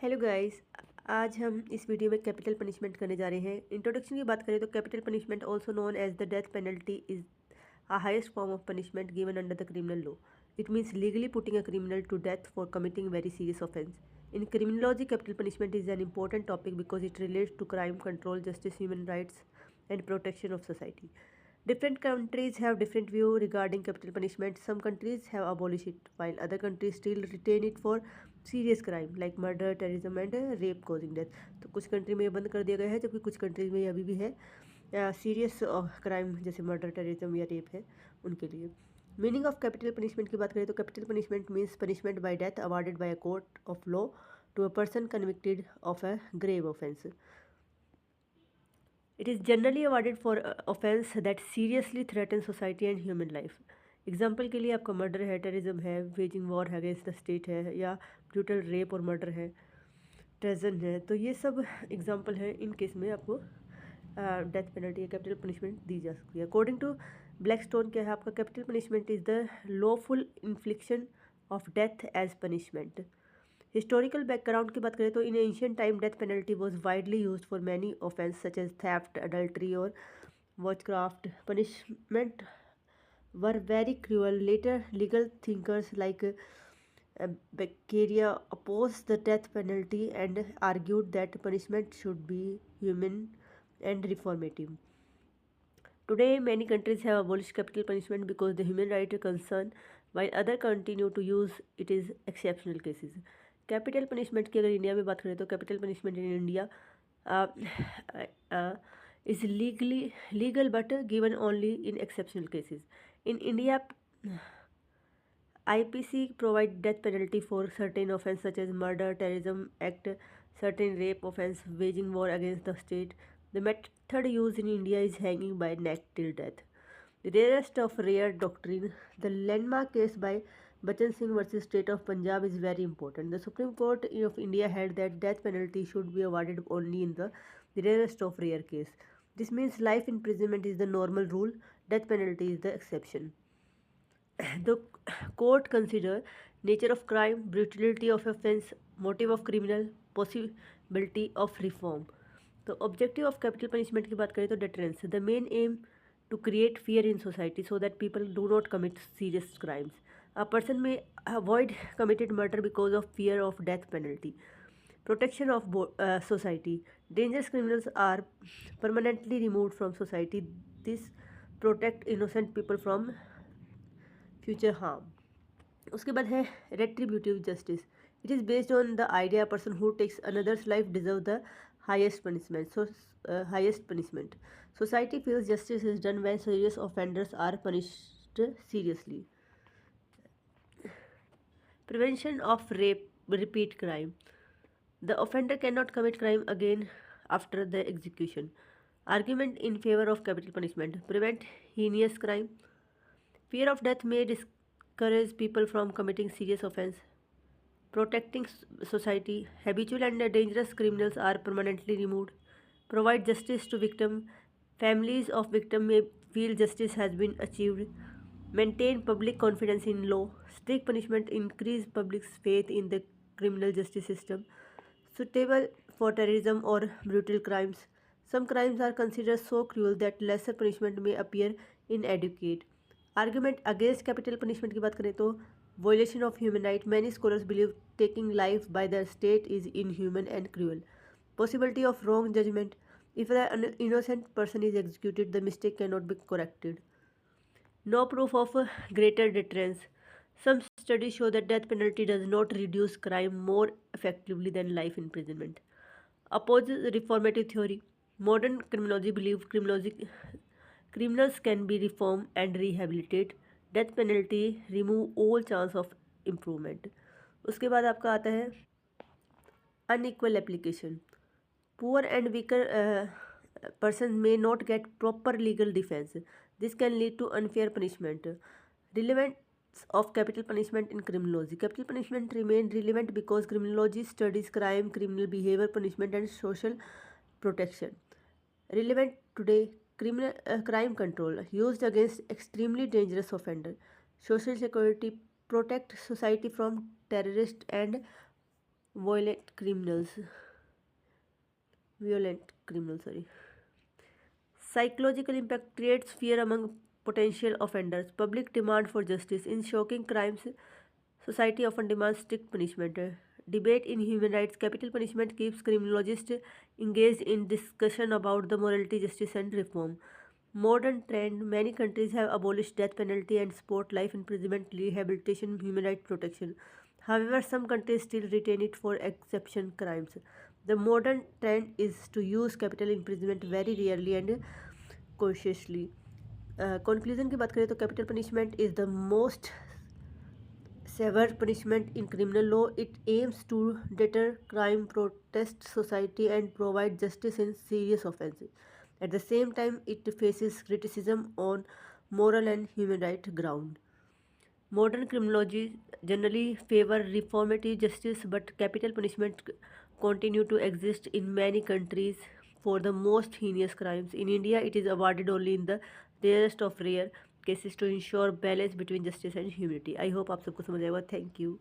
Hello guys. आज हम इस वीडियो में कैपिटल पनिशमेंट करने जा रहे हैं। इंट्रोडक्शन की बात करें तो capital punishment also known as the death penalty is a highest form of punishment given under the criminal law. It means legally putting a criminal to death for committing very serious offense. In criminology, capital punishment is an important topic because it relates to crime control, justice, human rights, and protection of society. Different countries have different view regarding capital punishment. Some countries have abolished it, while other countries still retain it for serious crime like murder, terrorism, and rape causing death. तो कुछ country में ये बंद कर दिया गया है, जबकि कुछ कंट्रीज में ये अभी भी है। सीरियस क्राइम जैसे मर्डर, टेररिज्म या रेप है उनके लिए। मीनिंग ऑफ कैपिटल पनिशमेंट की बात करें तो capital punishment means punishment by death awarded by a court of law to a person convicted of a grave offence. It is generally awarded for offence that seriously threaten society and human life. Example के लिए आपका murder है, terrorism है, waging war है against the state है, या brutal rape और murder है, ट्रेजन है। तो ये सब एग्जाम्पल है। इन केस में आपको डेथ पेनल्टी या कैपिटल पनिशमेंट दी जा सकती है। अकॉर्डिंग टू ब्लैकस्टोन क्या है आपका, capital punishment is the lawful infliction of death as punishment. Historical background की बात करें तो in ancient time death penalty was widely used for many offence such as theft, adultery और witchcraft. Punishment were very cruel. Later legal thinkers like Beccaria opposed the death penalty and argued that punishment should be humane and reformative. Today, many countries have abolished capital punishment because the human right concern, while others continue to use it in exceptional cases. Capital punishment की अगर India में बात करें तो capital punishment in India is legal but given only in exceptional cases. In India IPC provide death penalty for certain offense such as murder, terrorism act, certain rape offense, waging war against the state. The method used in India is hanging by neck till death. The rarest of rare doctrine, the landmark case by Bachan Singh versus State of Punjab is very important. The Supreme Court of India held that death penalty should be awarded only in the rarest of rare case. This means life imprisonment is the normal rule, death penalty is the exception. The court consider nature of crime, brutality of offense, motive of criminal, possibility of reform. तो objective of capital punishment की बात करें तो deterrence, the main aim to create fear in society so that people do not commit serious crimes. A person may avoid committed murder because of fear of death penalty. Protection of society. Dangerous criminals are permanently removed from society. This protect innocent people from future harm. उसके बाद है retributive justice. It is based on the idea a person who takes another's life deserve the highest punishment. Highest punishment. Society feels justice is done when serious offenders are punished seriously. Prevention of repeat crime. The offender cannot commit crime again after the execution. Argument in favor of capital punishment. Prevent heinous crime. Fear of death may discourage people from committing serious offense. Protecting society. Habitual and dangerous criminals are permanently removed. Provide justice to victim. Families of victim may feel justice has been achieved. Maintain public confidence in law. Strict punishment increase public's faith in the criminal justice system. Suitable for terrorism or brutal crimes. Some crimes are considered so cruel that lesser punishment may appear inadequate. Argument against capital punishment की बात करें तो violation of human right. Many scholars believe taking life by the state is inhuman and cruel. Possibility of wrong judgment. If an innocent person is executed, the mistake cannot be corrected. No proof of greater deterrence. Some studies show that death penalty does not reduce crime more effectively than life imprisonment. Opposes reformative theory. Modern criminology believes criminals can be reformed and rehabilitated. Death penalty remove all chance of improvement. उसके बाद आपका आता है unequal application. Poor and weaker persons may not get proper legal defense. This can lead to unfair punishment. Relevance of capital punishment in criminology. Capital punishment remain relevant because criminology studies crime, criminal behavior, punishment, and social protection. Relevant today, crime control used against extremely dangerous offender. Social security protect society from terrorist and violent criminals violent criminals, sorry. Psychological impact creates fear among potential offenders. Public demand for justice. In shocking crimes, society often demands strict punishment. Debate in human rights. Capital punishment keeps criminologists engaged in discussion about the morality, justice, and reform. Modern trend. Many countries have abolished death penalty and support life imprisonment, rehabilitation, human rights protection. However, some countries still retain it for exception crimes. The modern trend is to use capital imprisonment very rarely and cautiously. Conclusion की बात करें तो capital punishment is the most severe punishment in criminal law. It aims to deter crime, protect society, and provide justice in serious offenses. At the same time, it faces criticism on moral and human right ground. Modern criminology generally favor reformative justice, but capital punishment continue to exist in many countries for the most heinous crimes. In India, it is awarded only in the rarest of rare cases to ensure balance between justice and humanity. I hope आप सबको समझ आएगा. Thank you.